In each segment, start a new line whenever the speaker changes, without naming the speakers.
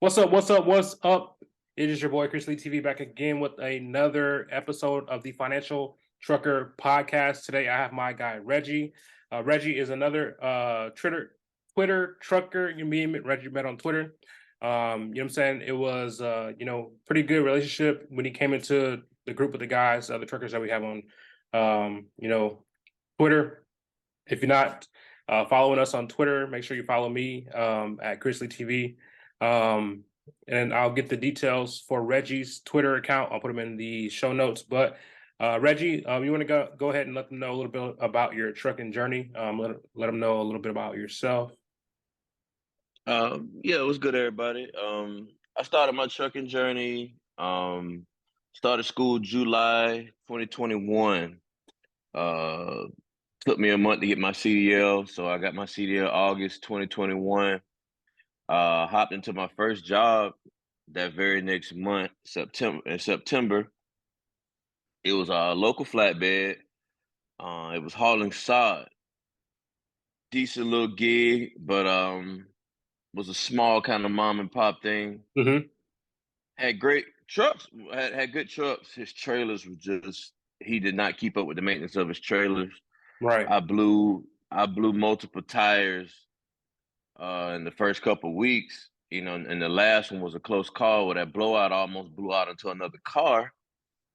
What's up? What's up? What's up? It is your boy Chris Lee TV back again with another episode of the Financial Trucker Podcast. Today I have my guy Reggie. Reggie is another Twitter trucker. Reggie met on Twitter. You know what I'm saying? It was pretty good relationship when he came into the group of the guys, the truckers that we have on Twitter. If you're not following us on Twitter, make sure you follow me at Grizzly TV. Um, and I'll get the details for Reggie's Twitter account. I'll put them in the show notes. But Reggie, you want to go ahead and let them know a little bit about your trucking journey. Let them know a little bit about yourself.
Yeah, it was good, everybody. I started my trucking journey. Started school July 2021. Uh, Took me a month to get my CDL, so I got my CDL August 2021. Hopped into my first job that very next month, September. In September, it was a local flatbed. It was hauling sod. Decent little gig, but was a small kind of mom and pop thing.
Mm-hmm.
Had great trucks, had good trucks. His trailers were just he did not keep up with the maintenance of his trailers.
Right.
I blew multiple tires in the first couple of weeks, and the last one was a close call where that blowout almost blew out into another car.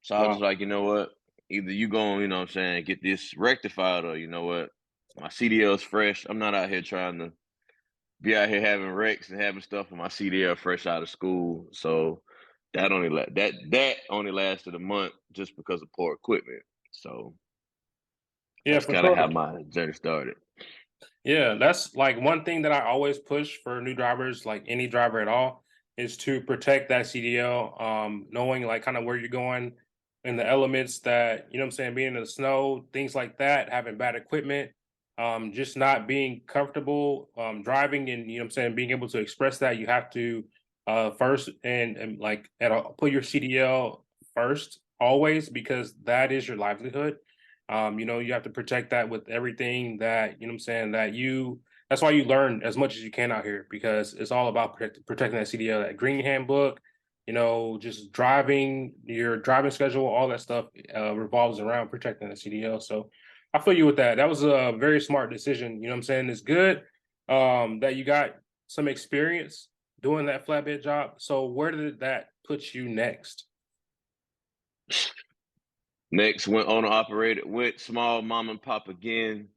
So I was just
Wow.
like, you know what? Either you going, what I'm saying, get this rectified, or you know what? My CDL is fresh. I'm not out here trying to be out here having wrecks and having stuff with my CDL fresh out of school. So that only lasted a month just because of poor equipment. So
Yeah,
that's
for
kind of how
sure.
my journey started.
Yeah, that's like one thing that I always push for new drivers, like any driver at all, is to protect that CDL. Knowing like kind of where you're going and the elements that, you know what I'm saying, being in the snow, things like that, having bad equipment, just not being comfortable driving and, you know what I'm saying, being able to express that, you have to first and like put your CDL first always because that is your livelihood. You have to protect that with everything that, you know what I'm saying, that's why you learn as much as you can out here because it's all about protecting that CDL, that green handbook, just driving, your driving schedule, all that stuff revolves around protecting the CDL. So I feel you with that. That was a very smart decision. You know what I'm saying? It's good that you got some experience doing that flatbed job. So where did that put you next?
Next, went owner operated, went small mom and pop again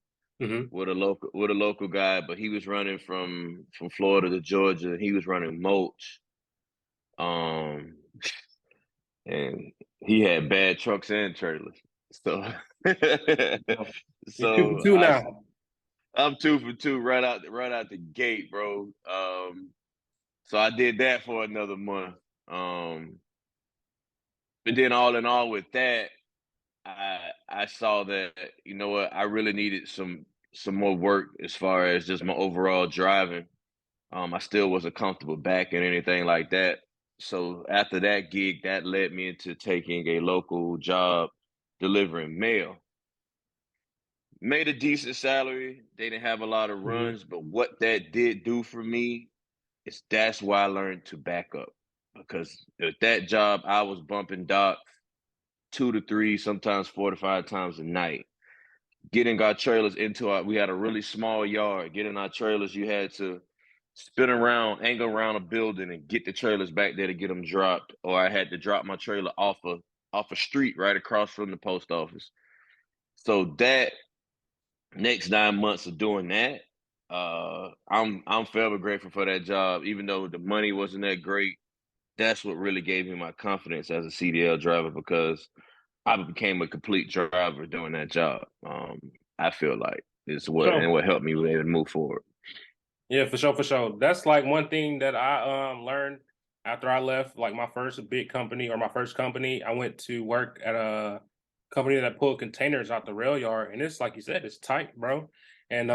Hmm.
with a local guy, but he was running from Florida to Georgia. He was running mulch. Um, and he had bad trucks and trailers. So,
You're two for
so
two
I
now.
I'm 2 for 2 right out the gate, bro. So I did that for another month. But then all in all, with that, I saw that you know what I really needed some more work as far as just my overall driving. I still wasn't comfortable back in anything like that. So after that gig, that led me into taking a local job delivering mail. Made a decent salary. They didn't have a lot of
Mhm.
runs, but what that did do for me is that's why I learned to back up. Because at that job, I was bumping dock 2 to 3, sometimes 4 to 5 times a night. Getting our trailers we had a really small yard. Getting our trailers, you had to spin around, angle around a building, and get the trailers back there to get them dropped. Or I had to drop my trailer off a street right across from the post office. So that next 9 months of doing that, I'm forever grateful for that job. Even though the money wasn't that great, that's what really gave me my confidence as a CDL driver because I became a complete driver doing that job. I feel like is
So
what helped me be able to move forward.
yeah, for sure, for sure. That's like one thing that I learned after I left like my first big company or my first company. I went to work at a company that pulled containers out the rail yard, and it's like you said, it's tight, bro. And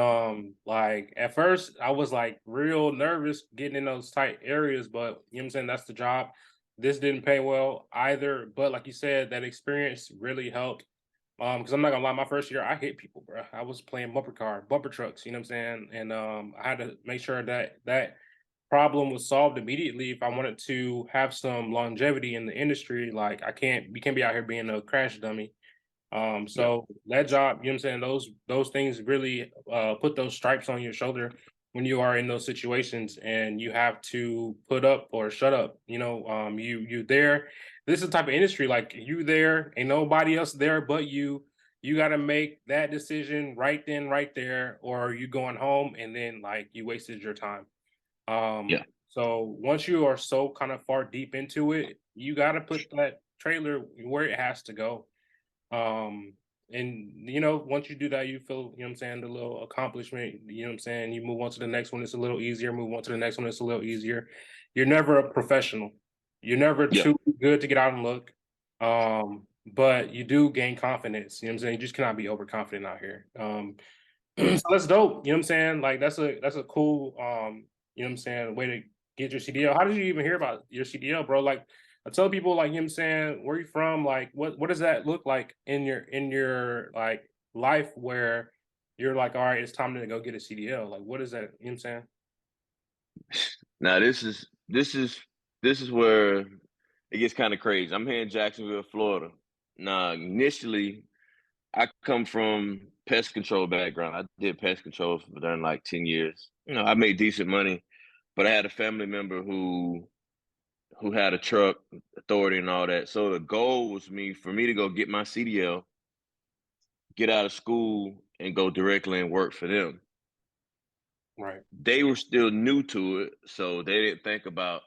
like at first I was like real nervous getting in those tight areas, but you know what I'm saying, that's the job. This didn't pay well either, but like you said, that experience really helped. Because I'm not gonna lie, my first year I hit people, bro. I was playing bumper trucks, you know what I'm saying? And I had to make sure that problem was solved immediately if I wanted to have some longevity in the industry. Like we can't be out here being a crash dummy.
Yeah.
So that job, you know what I'm saying, those things really put those stripes on your shoulder when you are in those situations and you have to put up or shut up. You there. This is the type of industry like you there, ain't nobody else there but you. You got to make that decision right then, right there, or you going home and then like you wasted your time.
Yeah.
So once you are so kind of far deep into it, you got to put that trailer where it has to go. Um, and once you do that, you feel, what I'm saying, the little accomplishment, what I'm saying, you move on to the next one, it's a little easier, move on to the next one, it's a little easier. You're never a professional. You're never
Yeah.
too good to get out and look. But you do gain confidence. You know what I'm saying? You just cannot be overconfident out here. So that's dope. You know what I'm saying? Like that's a cool what I'm saying, way to get your CDL. How did you even hear about your CDL, bro? Like I tell people like, what I'm saying, where you from? Like what does that look like in your like life where you're like, all right, it's time to go get a CDL. Like what is that? You know what I'm saying?
Now this is where it gets kind of crazy. I'm here in Jacksonville, Florida. Now, initially, I come from pest control background. I did pest control for during like 10 years. I made decent money, but I had a family member who had a truck authority and all that. So the goal was for me to go get my CDL, get out of school, and go directly and work for them.
Right.
They were still new to it, so they didn't think about,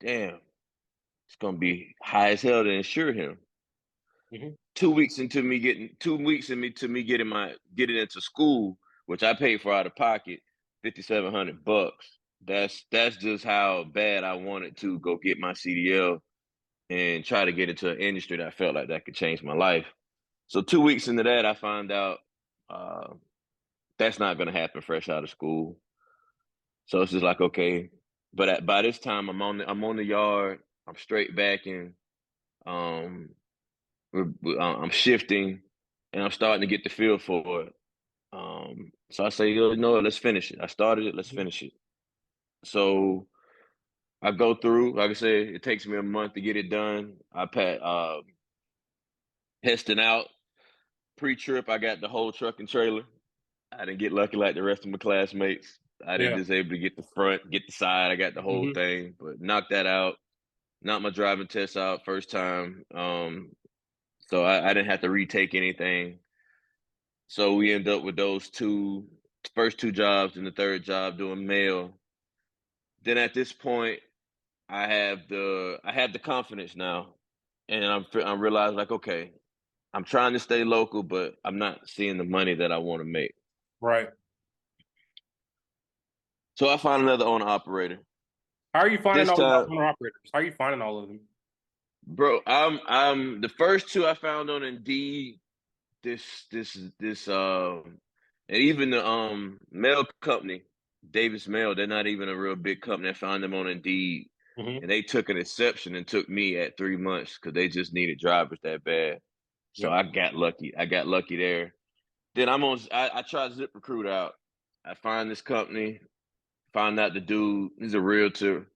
damn, it's gonna be high as hell to insure him.
Hmm.
2 weeks into me getting 2 weeks in me to me getting into school, which I paid for out of pocket, $5,700. That's just how bad I wanted to go get my CDL and try to get into an industry that I felt like that could change my life. So 2 weeks into that, I found out uh, that's not going to happen fresh out of school. So it's just like, okay, but by this time I'm on the yard. I'm straight backing. Um, I'm shifting, and I'm starting to get the feel for it. So I say, what, let's finish it. I started it. Let's
Hmm.
finish it. So I go through. Like I said, it takes me a month to get it done. I testing out pre-trip. I got the whole truck and trailer. I didn't get lucky like the rest of my classmates. I didn't
Yeah.
just able to get the front, get the side. I got the whole
Hmm.
thing, but knocked that out. Knocked my driving test out first time. So I didn't have to retake anything. So we end up with those first two jobs and the third job doing mail. Then at this point, I have the confidence now, and I'm realizing like, okay, I'm trying to stay local, but I'm not seeing the money that I want to make.
Right.
So I find another owner operator.
How are you finding
This
all the
time,
owner operators? How are you finding all of them?
bro, I'm the first two I found on Indeed. This and even the mail company, Davis Mail, they're not even a real big company. I found them on Indeed,
Hmm.
and they took an exception and took me at 3 months because they just needed drivers that bad. So
Yeah.
I got lucky. I got lucky there. Then I tried ZipRecruit out. I find this company, find out the dude, he's a realtor,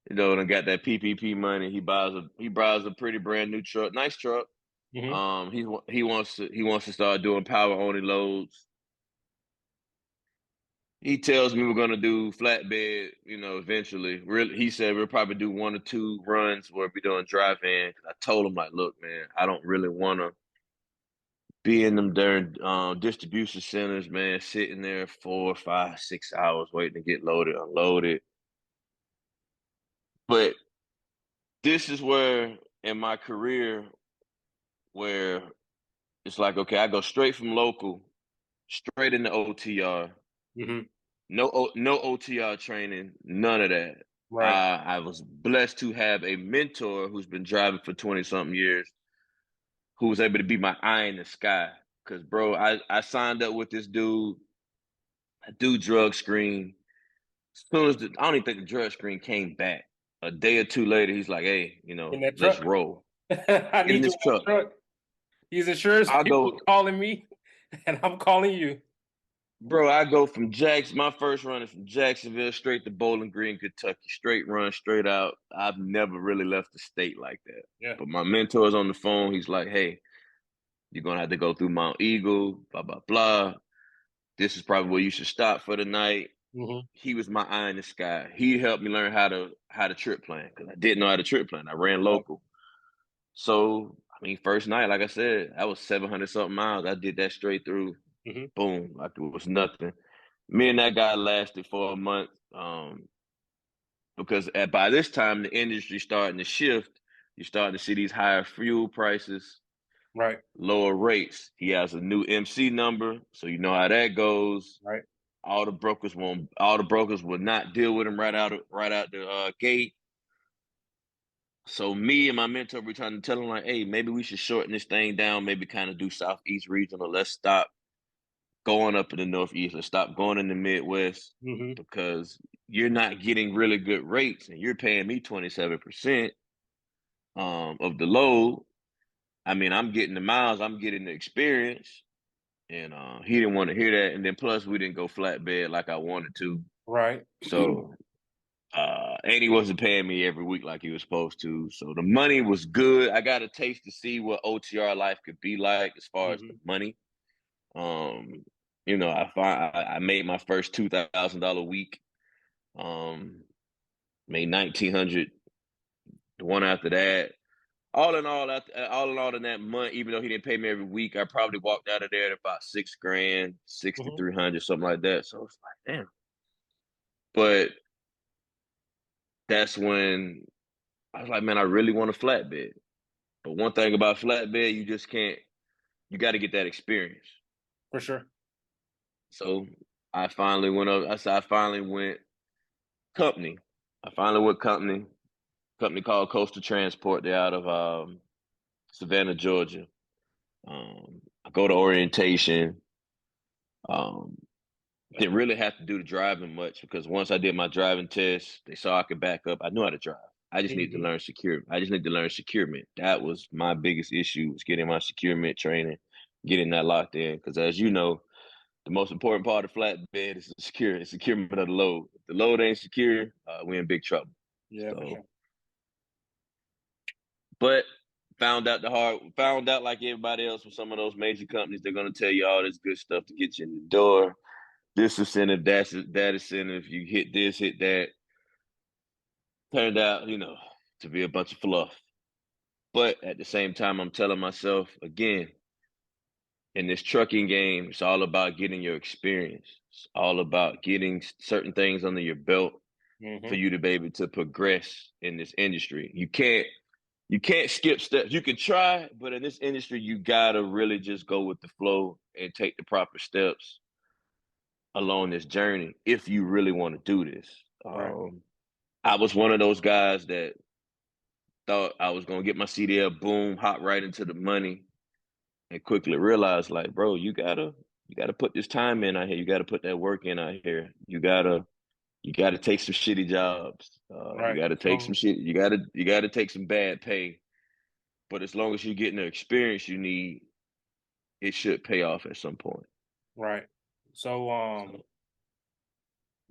and got that PPP money. He buys a pretty brand new truck, nice truck.
Hmm.
He wants to start doing power only loads. He tells me we're gonna do flatbed, eventually. He said we'll probably do 1 or 2 runs where we're doing drive-in. I told him like, look, man, I don't really want to be in them darn distribution centers, man, sitting there 4, 5, 6 hours waiting to get loaded, unloaded. But this is where in my career where it's like, okay, I go straight from local, straight into OTR.
Hmm.
No OTR training, none of that.
Right.
I was blessed to have a mentor who's been driving for 20 something years, who was able to be my eye in the sky. Cause bro, I signed up with this dude. I do drug screen. As soon as I don't even think the drug screen came back. A day or two later, he's like, "Hey,
In that
let's
truck.
roll.
I
Get in
need you
this
in that
truck."
truck. These insurance
I
people
go,
calling me, and I'm calling you.
Bro, I go from my first run is from Jacksonville straight to Bowling Green, Kentucky. Straight run, straight out. I've never really left the state like that.
Yeah.
But my mentor's on the phone. He's like, hey, you're gonna have to go through Mount Eagle, blah, blah, blah. This is probably where you should stop for the night.
Hmm.
He was my eye in the sky. He helped me learn how to trip plan because I didn't know how to trip plan. I ran
Right.
local. So I mean, first night, like I said, I was 700 something miles. I did that straight through.
Hmm.
Boom, like it was nothing. Me and that guy lasted for a month because by this time the industry starting to shift. You're starting to see these higher fuel prices,
Right.
lower rates. He has a new MC number, so you know how that goes.
Right.
All the brokers will not deal with him right out the gate. So me and my mentor were trying to tell him like, hey, maybe we should shorten this thing down, maybe kind of do Southeast regional. Let's stop going up in the Northeast. Let's stop going in the Midwest
Hmm.
because you're not getting really good rates and you're paying me 27% of the load. I mean, I'm getting the miles, I'm getting the experience. And he didn't want to hear that. And then plus we didn't go flatbed like I wanted to.
Right.
So and he wasn't paying me every week like he was supposed to. So the money was good. I got a taste to see what OTR life could be like as far as the
Hmm.
money. Um, I made my first $2,000 week. Made 1,900 the one after that. All in all, in that month, even though he didn't pay me every week, I probably walked out of there at about 6 grand, sixty
Hmm.
three hundred, something like that. So it's like, damn. But that's when I was like, man, I really want a flatbed. But one thing about flatbed, you just can't. You got to get that experience.
For sure.
So I finally went up. I said I finally went company. I finally went company. Company called Coastal Transport. They're out of Savannah, Georgia. I go to orientation. Um, didn't really have to do the driving much because once I did my driving test, they saw I could back up. I knew how to drive. I just need to
Hmm.
learn secure. I just need to learn securement. That was my biggest issue was getting my securement training, getting that locked in. Because as you know, the most important part of flatbed is securement of the load. If the load ain't secure, we're in big trouble.
Yeah, for
So,
sure.
but found out like everybody else from some of those major companies, they're gonna tell you all this good stuff to get you in the door. This incentive, that incentive. You hit this, hit that. Turned out, to be a bunch of fluff. But at the same time, I'm telling myself again, in this trucking game, it's all about getting your experience. It's all about getting certain things under your belt for
Hmm.
you to be able to progress in this industry. You can't skip steps. You can try, but in this industry, you gotta really just go with the flow and take the proper steps along this journey if you really want to do this.
Right.
I was one of those guys that thought I was gonna get my CDL, boom, hop right into the money, and quickly realized, like, bro, you gotta put this time in out here. You gotta put that work in out here. You gotta take some shitty jobs. You
Right.
gotta take some
So,
shit. You gotta take some bad pay. But as long as you're getting the experience you need, it should pay off at some point.
right. So,
So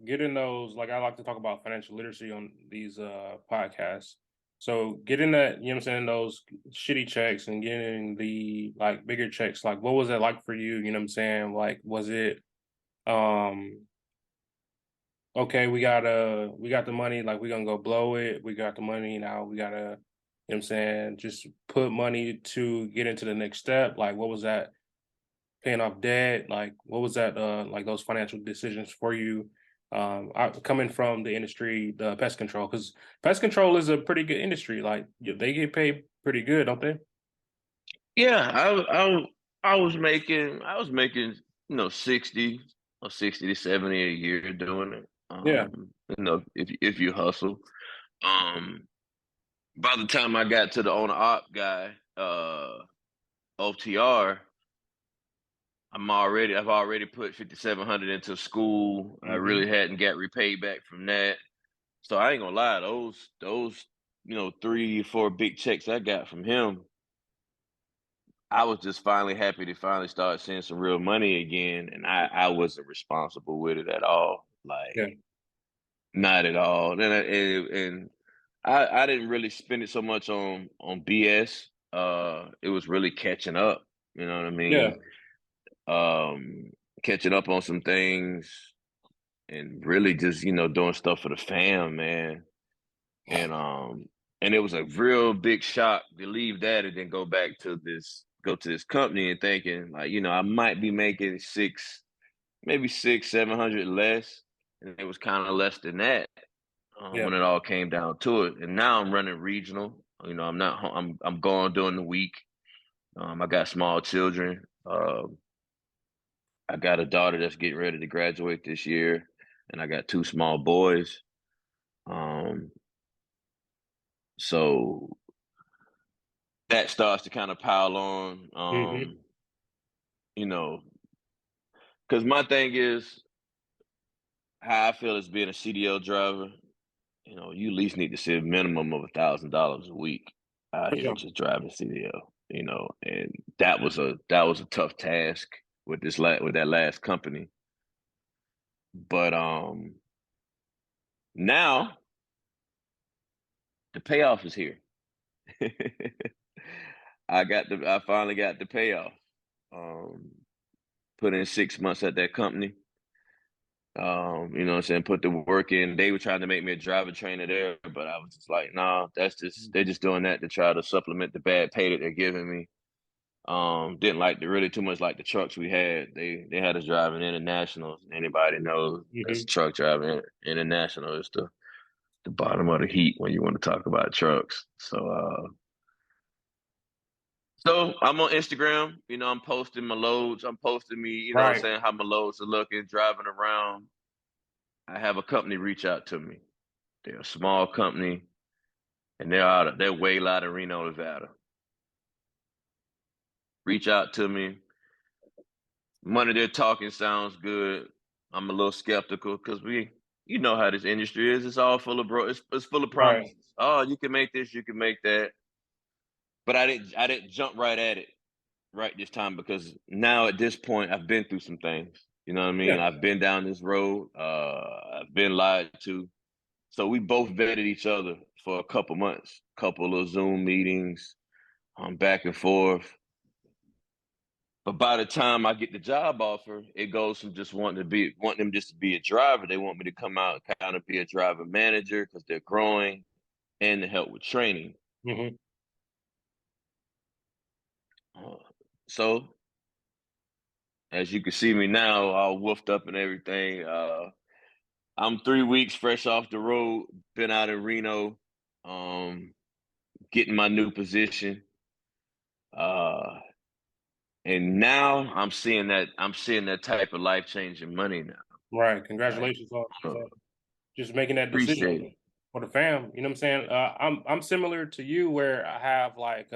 getting those, like, I like to talk about financial literacy on these podcasts. So getting that, you know what I'm saying, those shitty checks and getting the like bigger checks, like what was that like for you? You know what I'm saying? Like, was it um okay, we got the money, like we're gonna go blow it, we got the money now, we gotta, you know what I'm saying, just put money to get into the next step. Like what was that, paying off debt? Like what was that like those financial decisions for you? Coming from the industry, the pest control, because pest control is a pretty good industry. Like they get paid pretty good, don't they?
yeah, I was making 60 or 60 to 70 a year doing it.
Yeah.
If you hustle. Um by the time I got to the owner op guy, OTR, I've already put 5,700 into school. I
Hmm.
really hadn't got repaid back from that. So I ain't gonna lie, those 3 or 4 big checks I got from him I was just finally happy to finally start seeing some real money again, and I wasn't responsible with it at all, like,
Yeah,
not at all, and I didn't really spend it so much on BS, it was really catching up, you know what I
yeah,
mean? Um, Catching up on some things and really just, doing stuff for the fam, man. And and it was a real big shock to leave that and then go to this company and thinking like, I might be making maybe 700 less. And it was kind of less than that
yeah.
when it all came down to it. And now I'm running regional. I'm not I'm going during the week. I got small children. I got a daughter that's getting ready to graduate this year, and I got two small boys. Um, so that starts to kind of pile on.
Hmm.
You know, because my thing is how I feel as being a CDL driver. You at least need to see a minimum of $1,000 a week out
For
here
sure.
just driving CDL. And that was a tough task with with that last company. But now the payoff is here. I finally got the payoff. Um, Put in 6 months at that company. You know what I'm saying, put the work in. They were trying to make me a driver trainer there, but I was just like, nah, they're just doing that to try to supplement the bad pay that they're giving me. Didn't like the really too much like the trucks we had. They had us driving internationals. Anybody knows that's a
Hmm.
truck driving international is the bottom of the heat when you want to talk about trucks. So I'm on Instagram, I'm posting my loads. I'm posting me, what I'm
Right.
saying, how my loads are looking, driving around. I have a company reach out to me. They're a small company and they're way out of Reno, Nevada. Reach out to me. Money they're talking sounds good. I'm a little skeptical because you know how this industry is. It's all full of it's full of
Right.
promises. Oh, you can make this, you can make that. But I didn't jump right at it right this time because now at this point I've been through some things. You know what I mean?
Yeah.
I've been down this road. I've been lied to. So we both vetted each other for a couple months, couple of Zoom meetings, back and forth. But by the time I get the job offer, it goes from just wanting them just to be a driver. They want me to come out and kind of be a driver manager because they're growing and to help with training.
Hmm.
Uh, so as you can see me now, all woofed up and everything. I'm 3 weeks fresh off the road, been out in Reno, um, getting my new position. Uh, and now I'm seeing that type of life changing money now.
Right.
Like,
Congratulations on
uh,
just making that decision
appreciate it.
for the fam. You know what I'm saying? I'm similar to you where I have like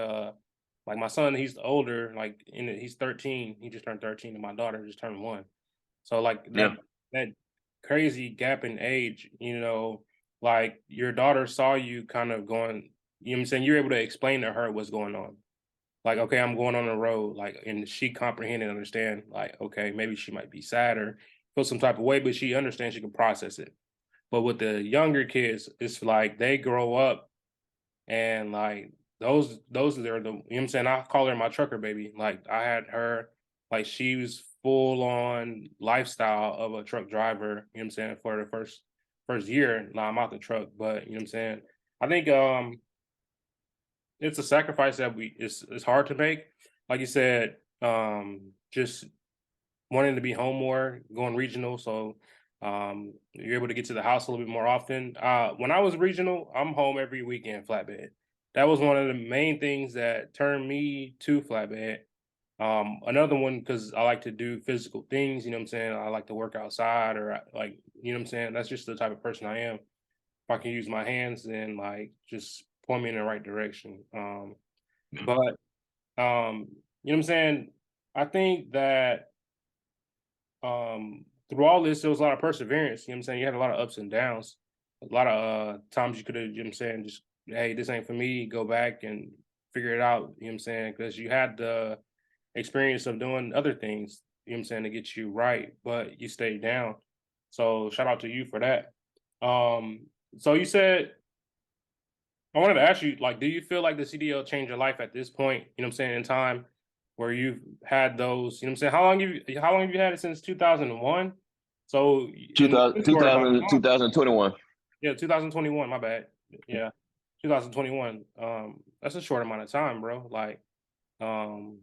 my son, he's older, he's 13. He just turned 13, and my daughter just turned 1. So like
Yeah.
that crazy gap in age, like your daughter saw you kind of going, you know what I'm saying? You're able to explain to her what's going on. Like, okay, I'm going on the road, like, and she comprehend and understand, like, okay, maybe she might be sad or feel some type of way, but she understands, she can process it. But with the younger kids, it's like they grow up and like those are the, you know what I'm saying? I call her my trucker baby. Like I had her, like she was full on lifestyle of a truck driver, you know what I'm saying, for the first year. Now I'm out the truck, but you know what I'm saying? I think it's a sacrifice that it's hard to make. Like you said, just wanting to be home more, going regional, so you're able to get to the house a little bit more often. When I was regional, I'm home every weekend flatbed. That was one of the main things that turned me to flatbed. Another one because I like to do physical things. You know what I'm saying? I like to work outside, or like you know what I'm saying. That's just the type of person I am. If I can use my hands, then like just point me in the right direction.
Yeah.
But you know what I'm saying. I think that through all this, there was a lot of perseverance. You know what I'm saying? You had a lot of ups and downs. A lot of times you could have, you know what I'm saying, just hey, this ain't for me, go back and figure it out, you know what I'm saying? Because you had the experience of doing other things, you know what I'm saying, to get you right, but you stayed down. So shout out to you for that. So you said I wanted to ask you, like, do you feel like the CDL changed your life at this point, you know what I'm saying, in time where you've had those, you know what I'm saying? How long have you had it since 2001? So in
2000,
for about a month.
2021.
Yeah, 2021, my bad. Yeah. 2021. That's a short amount of time, bro. Like, um,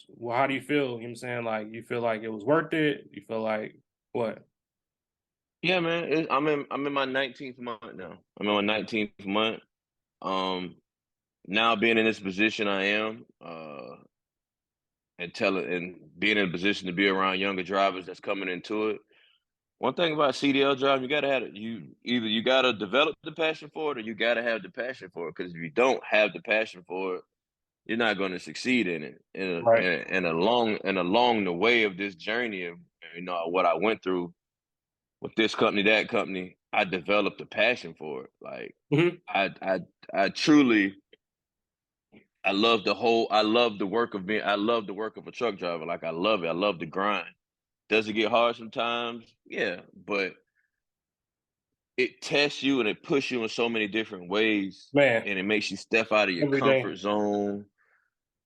well, how do you feel? You know what I'm saying? Like, you feel like it was worth it? You feel like what?
Yeah, man. I'm in my 19th month now. I'm in my 19th month. Um, Now being in this position I am, and being in a position to be around younger drivers that's coming into it. One thing about CDL driving, you gotta have it. You gotta develop the passion for it, or you gotta have the passion for it. Because if you don't have the passion for it, you're not going to succeed in it.
Right.
And along the way of this journey of what I went through with this company, that company, I developed a passion for it. Like
Hmm.
I truly I love the work of being I love the work of a truck driver. Like I love it. I love the grind. Does it get hard sometimes? Yeah, but it tests you and it pushes you in so many different ways,
Man,
and it makes you step out of your
every day.
comfort zone.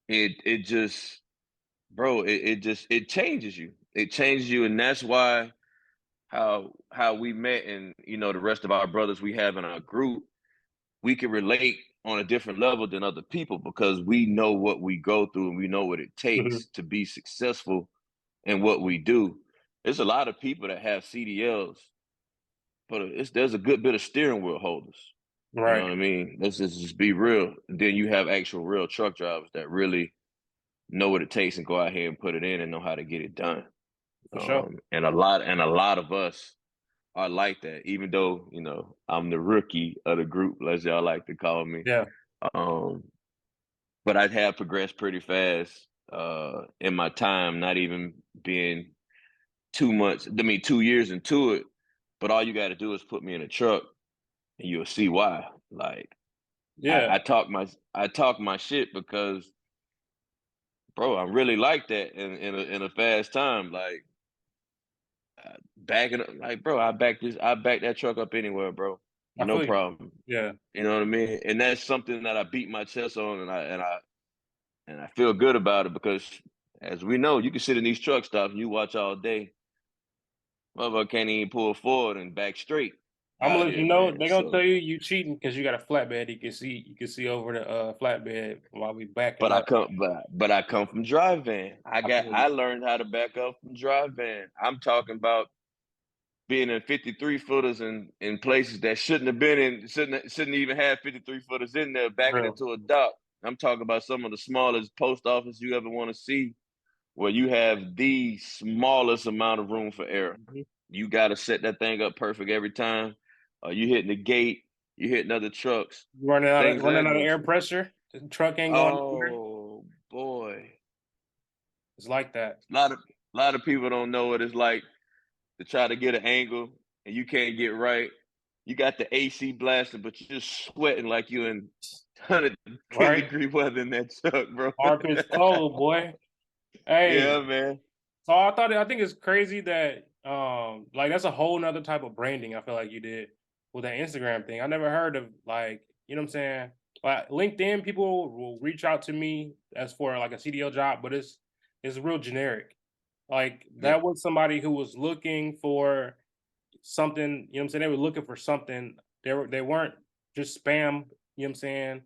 It just, bro, it changes you. It changes you, and that's why how we met, and the rest of our brothers we have in our group, we can relate on a different level than other people because we know what we go through and we know what it
Hmm.
takes to be successful in what we do. There's a lot of people that have CDLs, but there's a good bit of steering wheel holders. You know
Right.
what I mean? Let's just be real. And then you have actual real truck drivers that really know what it takes and go out here and put it in and know how to get it done.
For sure.
And a lot of us are like that. Even though I'm the rookie of the group, as y'all like to call me.
Yeah.
Um, but I have progressed pretty fast in my time, not even being 2 months. I mean, 2 years into it. But all you got to do is put me in a truck, and you'll see why. Like
Yeah.
I talk my shit because, bro, I'm really like that in a fast time. Like backing up, like, bro, I back that truck up anywhere, bro.
I
No
feel you.
problem.
Yeah.
You know what I mean? And that's something that I beat my chest on, and I feel good about it because, as we know, you can sit in these truck stops and you watch all day. Motherfucker can't even pull forward and back straight
I'm gonna
out
let you
here,
know
man.
they're gonna tell
So,
you cheating because you got a flatbed. You can see over the flatbed while we backing
but I
up.
come, but I come from drive van.
I feel
I
you.
learned how to back up from drive van. I'm talking about being in 53 footers in places that shouldn't even have 53 footers in there, backing
Real.
into a dock. I'm talking about some of the smallest post office you ever want to see, where you have the smallest amount of room for error.
Mhm.
You got to set that thing up perfect every time. You hitting the gate, you hitting other trucks,
Running out of
things of
running
that
out of air
nature.
pressure. The truck ain't going nowhere.
Oh boy,
It's like that.
a lot of people don't know what it's like to try to get an angle and you can't get right. You got the AC blasting, but you're just sweating like you're in 110
Right?
degree weather in that truck, bro.
Armpits cold, boy. Hey,
Yeah, man.
so I think it's crazy that like that's a whole nother type of branding I feel like you did with that Instagram thing. I never heard of like, you know what I'm saying? Like LinkedIn people will reach out to me as for like a CDL job, but it's real generic. Like
Yeah,
that was somebody who was looking for something, you know what I'm saying? They were looking for something. They weren't just spam, you know what I'm saying?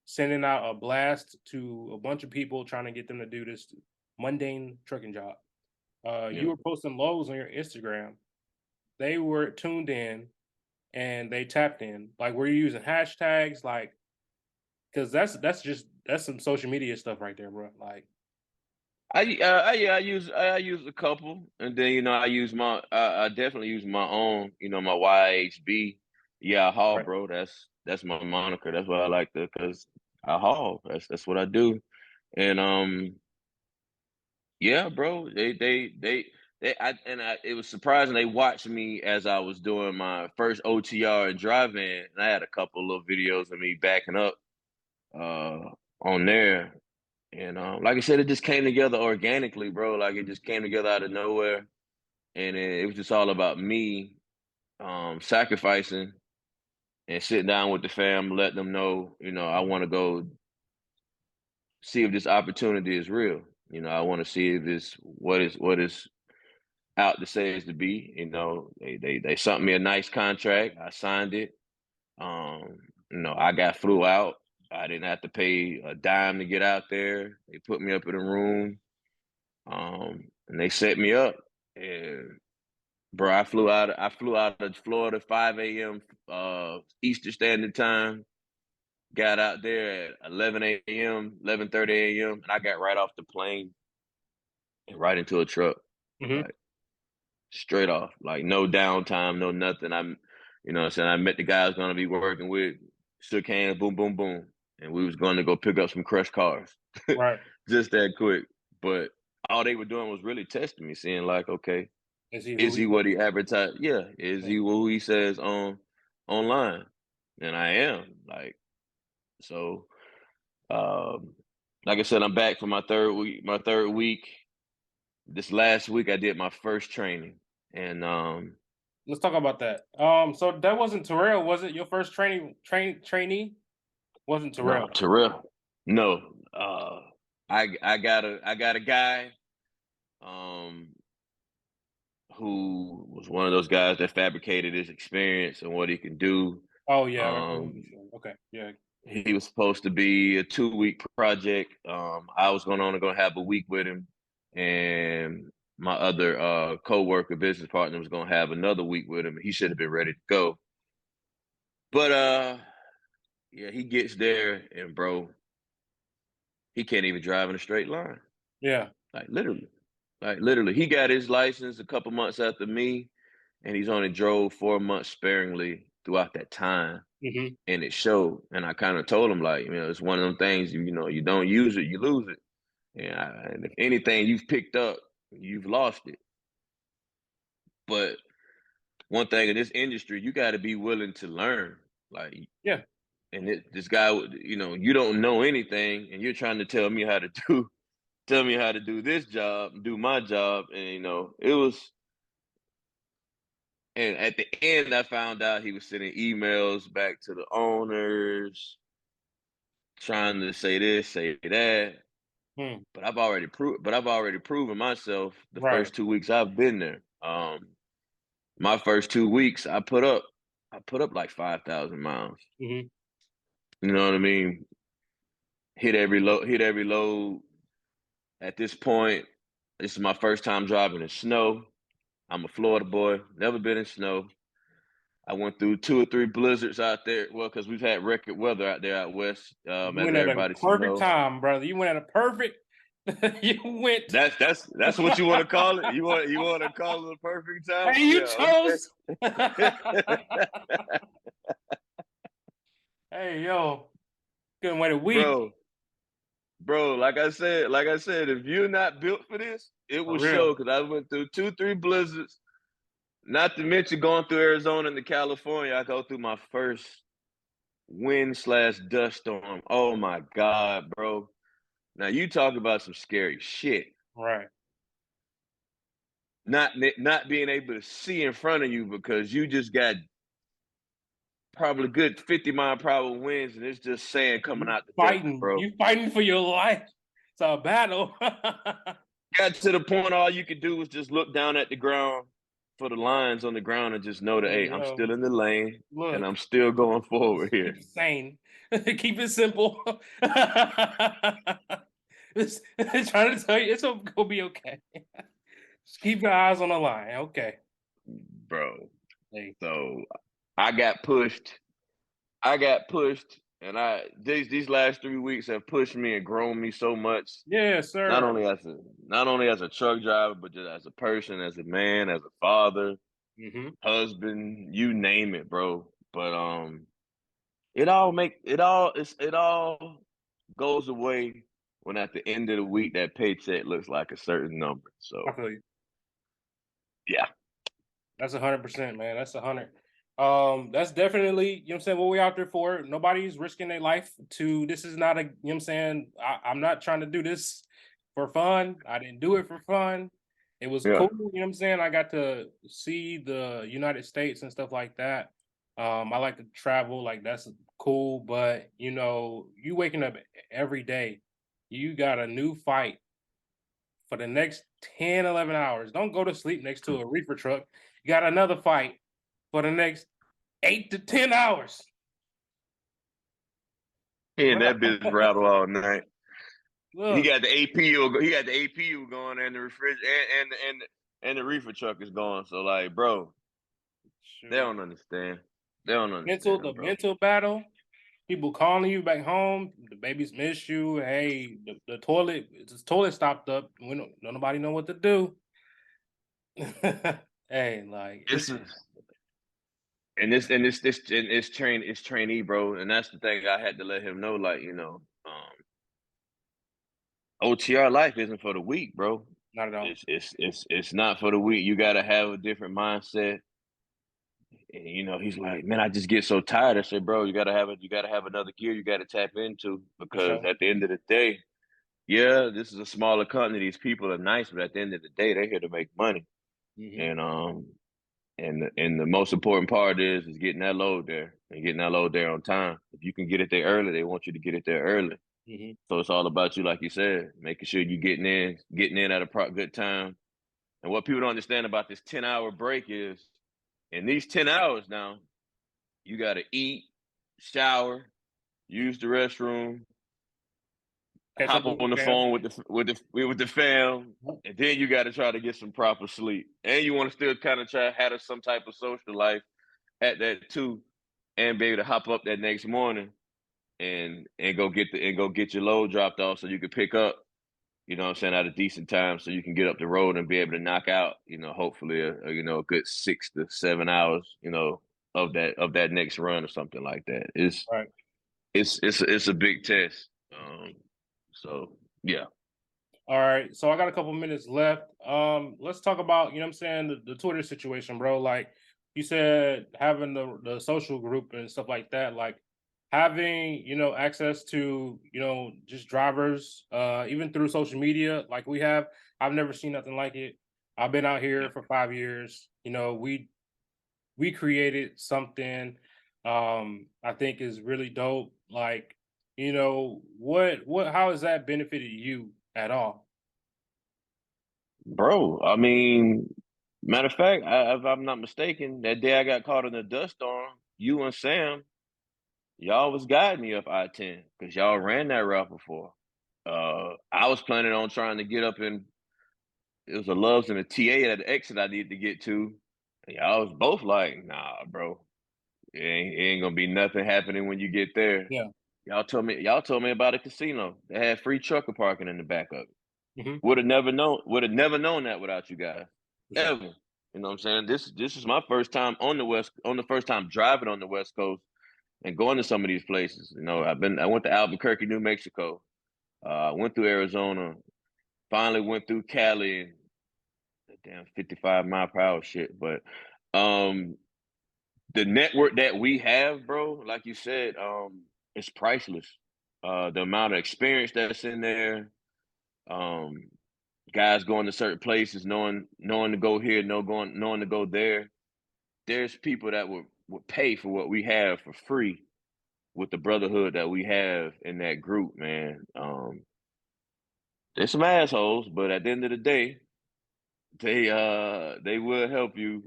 Sending out a blast to a bunch of people trying to get them to do this mundane trucking job. You
yeah.
were posting lows on your Instagram. They were tuned in and they tapped in. Like, were you using hashtags? Like, because that's some social media stuff right there, bro. Like,
I use a couple, and then I definitely use my own, my YHB. Yeah, I haul,
right?
bro. That's my moniker. That's what I like to, cause I haul. That's what I do. And yeah, bro. It was surprising. They watched me as I was doing my first OTR and driving, and I had a couple of videos of me backing up uh on there. And like I said, it just came together organically, bro. Like it just came together out of nowhere. And it was just all about me sacrificing and sitting down with the fam, letting them know, I want to go see if this opportunity is real. I want to see if it's what is out to say is to be. They sent me a nice contract. I signed it. Um, I got flew out. I didn't have to pay a dime to get out there. They put me up in a room, and they set me up. And bro, I flew out of Florida 5 a.m. Eastern Standard Time. Got out there at 11 a.m., 11:30 a.m., and I got right off the plane and right into a truck,
Hmm.
like straight off, like no downtime, no nothing. What I'm saying, I met the guy I was gonna be working with, shook hands, boom, boom, boom, and we was going to go pick up some crushed cars,
Right.
just that quick. But all they were doing was really testing me, seeing like, okay,
Is he who
is
he
he
said?
what he advertised? Yeah, is
Yeah.
he who he says on online? And I am like so. Um, like I said, I'm back for my third week. My third week. This last week, I did my first training, and
Let's talk about that. So that wasn't Terrell, was it? Your first trainee wasn't
no,
Terrell.
Terrell, no. I got a guy um who was one of those guys that fabricated his experience and what he can do.
Oh yeah, I remember
Um,
you saying. Okay, yeah.
he was supposed to be a 2 week project. I was going on to go have a week with him, and my other co-worker, business partner, was going to have another week with him. He should have been ready to go, but yeah, he gets there and bro, he can't even drive in a straight line.
Yeah.
Like literally, he got his license a couple months after me, and he's only drove 4 months sparingly throughout that time.
Hmm.
And it showed. And I kind of told him, like, it's one of them things, you don't use it, you lose it. And if anything you've picked up, you've lost it. But one thing in this industry, you got to be willing to learn. Like,
Yeah.
and this guy, you don't know anything, and you're trying to tell me how to do this job, do my job, and it was. And at the end, I found out he was sending emails back to the owners, trying to say this, say that.
Hmm.
But I've already proven myself the
Right.
first 2 weeks I've been there. My first 2 weeks, I put up like 5,000 miles.
Hmm.
You know what I mean? Hit every load. At this point, this is my first time driving in snow. I'm a Florida boy, never been in snow. I went through 2 or 3 blizzards out there. Well, because we've had record weather out there out west,
You
as
went at a
everybody should
perfect
know.
time, brother. You went at a perfect. You went.
That's what you want to call it. You want to call it a perfect time?
Hey, you
Yeah,
chose.
okay.
Hey, yo, couldn't wait a week
bro, bro. Like I said, if you're not built for this, it
for
will
real.
show. Because I went through 2, 3 blizzards. Not to mention going through Arizona into California. I go through my first wind/dust storm. Oh my god, bro. Now you talk about some scary shit.
Right.
Not being able to see in front of you because you just got probably good 50-mile-per-hour winds, and it's just sand coming
You
out the desert,
fighting.
bro.
You fighting for your life. It's a battle.
Got to the point all you could do was just look down at the ground for the lines on the ground and just know that,
Hey,
hey, I'm
yo,
still in the lane and
look.
I'm still going forward
Just
here.
keep it sane. Keep it simple. Just trying to tell you, it's gonna be okay. Just keep your eyes on the line. Okay.
Bro.
Hey.
So I got pushed. And these last 3 weeks have pushed me and grown me so much.
Yeah,
Not
sir.
only as a truck driver, but just as a person, as a man, as a father,
Hmm.
husband, you name it, bro. But it all goes away when at the end of the week that paycheck looks like a certain number.
I
So
feel you.
yeah,
That's 100%, man. That's 100. That's definitely, you know what I'm saying, what we out there for. Nobody's risking their life to this is not a, you know what I'm saying, I'm not trying to do this for fun. I didn't do it for fun. It was
Yeah.
cool, you know what I'm saying? I got to see the United States and stuff like that. I like to travel, like that's cool, but you know, you waking up every day, you got a new fight for the next 10, 11 hours. Don't go to sleep next to a reefer truck. You got another fight for the next 8 to 10 hours.
He and that
Bruh.
bitch rattle all night. He
Look,
got the APU. He got the APU going, and the refrigerator, and the reefer truck is going. So like, bro, they
shoot.
don't understand. They don't
The
understand, bro.
mental battle, people calling you back home, the babies miss you. Hey, the toilet stopped up. Don't nobody know what to do. Hey, like
It's and it's trainee, bro. And that's the thing I had to let him know. Like, OTR life isn't for the weak, bro.
not at all.
It's not for the weak. You got to have a different mindset. And he's like, man, I just get so tired. I said, bro, you gotta have another gear you got to tap into
For
because
sure.
at the end of the day, yeah, this is a smaller company. These people are nice, but at the end of the day, they're here to make money.
Hmm.
And the most important part is getting that load there and getting that load there on time. If you can get it there early, they want you to get it there early.
Hmm.
So it's all about you, like you said, making sure you getting in at a good time. And what people don't understand about this 10-hour break is, in these 10 hours now, you got to eat, shower, use the restroom,
Catch up
hop
with the
on the
fam.
phone with the fam, and then you got to try to get some proper sleep. And you want to still kind of try to have some type of social life at that too, and be able to hop up that next morning and go get your load dropped off so you can pick up. What I'm saying, at a decent time so you can get up the road and be able to knock out, hopefully a good 6 to 7 hours, of that next run or something like that. It's
Right.
it's it's it's a big test. So yeah.
All right, so I got a couple minutes left. Let's talk about, you know what I'm saying, the Twitter situation, bro. Like you said, having the social group and stuff like that, like having, access to, just drivers, even through social media, like we have. I've never seen nothing like it. I've been out here
Yeah.
for 5 years. We created something I think is really dope. Like, what how has that benefited you at all?
Bro, I mean, matter of fact, if I'm not mistaken, that day I got caught in a dust storm, you and Sam, y'all was guiding me up I-10 because y'all ran that route before. I was planning on trying to get up in it was a Loves and a TA at the exit I needed to get to. And y'all was both like, nah, bro. It ain't gonna be nothing happening when you get there.
Yeah.
Y'all told me about a casino that had free trucker parking in the back of it.
Hmm.
Would have never known that without you guys.
For sure.
Ever. You know what I'm saying? This is my first time on the first time driving on the West Coast and going to some of these places. I went to Albuquerque, New Mexico. Went through Arizona. Finally went through Cali and damn 55 mile per hour shit. But um the network that we have, bro, like you said, it's priceless. The amount of experience that's in there, um, guys going to certain places, knowing to go here, knowing to go there. There's people that would pay for what we have for free with the brotherhood that we have in that group, man. There's some assholes, but at the end of the day, they will help you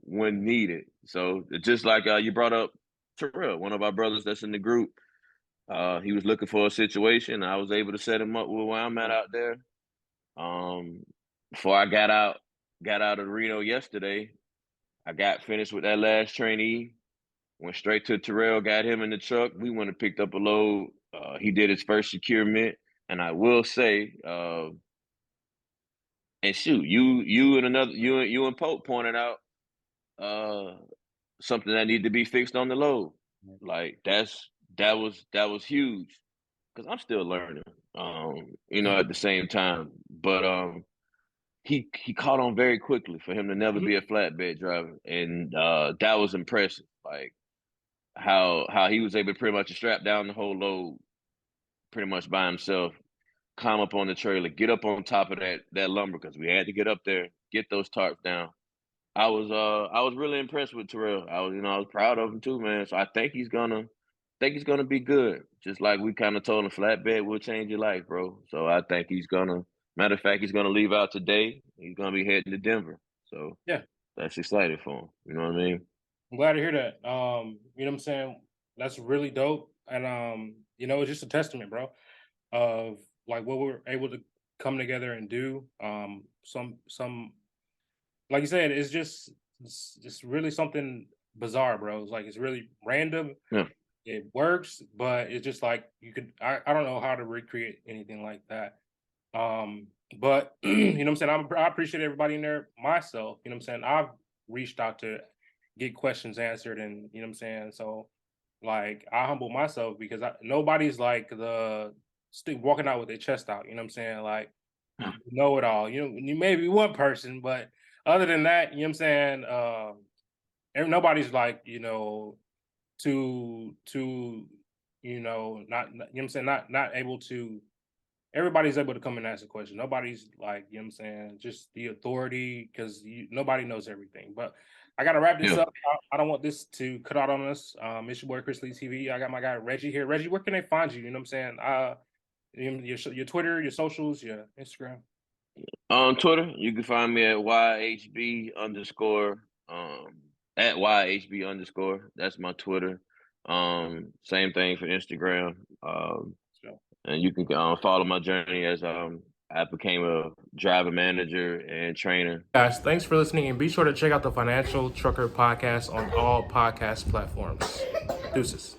when needed. So just like you brought up Terrell, one of our brothers that's in the group. He was looking for a situation. I was able to set him up with where I'm at
Yeah.
out there. Um, Before I got out of Reno yesterday, I got finished with that last trainee. Went straight to Terrell, got him in the truck. We went and picked up a load. He did his first securement, and I will say, and shoot, you and Pope pointed out uh something that needed to be fixed on the load. Like that was huge because I'm still learning. At the same time, but he caught on very quickly for him to never
Mhm.
be a flatbed driver, and that was impressive. Like how he was able to pretty much strap down the whole load pretty much by himself, climb up on the trailer, get up on top of that lumber because we had to get up there, get those tarps down. I was really impressed with Terrell. I was proud of him too, man. So I think he's gonna be good. Just like we kind of told him, flatbed will change your life, bro. So I think he's gonna. Matter of fact, he's gonna leave out today. He's gonna be heading to Denver. So
Yeah,
that's exciting for him. You know what I mean?
I'm glad to hear that. You know what I'm saying? That's really dope. And it's just a testament, bro, of like what we're able to come together and do. Some like you said, it's really something bizarre, bro. It's like it's really random.
Yeah,
It works, but it's just like I don't know how to recreate anything like that. But you know what I'm saying? I appreciate everybody in there myself. You know what I'm saying? I've reached out to get questions answered, and you know what I'm saying? So like I humble myself because nobody's like the still walking out with their chest out, you know what I'm saying? Like
yeah,
know it all. You may be one person, but other than that, you know what I'm saying? Nobody's like, to not you know what I'm saying, not able to everybody's able to come and ask a question. Nobody's like, you know what I'm saying, just the authority because nobody knows everything. But I gotta wrap this
yeah.
up. I don't want this to cut out on us. It's your boy Chris Lee TV. I got my guy Reggie here. Reggie, where can they find you? You know what I'm saying? Your Twitter, your socials, your Instagram.
On Twitter, you can find me at YHB underscore, at YHB underscore. That's my Twitter. Same thing for Instagram.
So
And you can follow my journey as I became a driver manager and trainer.
guys, thanks for listening and be sure to check out the Financial Trucker podcast on all podcast platforms. Deuces.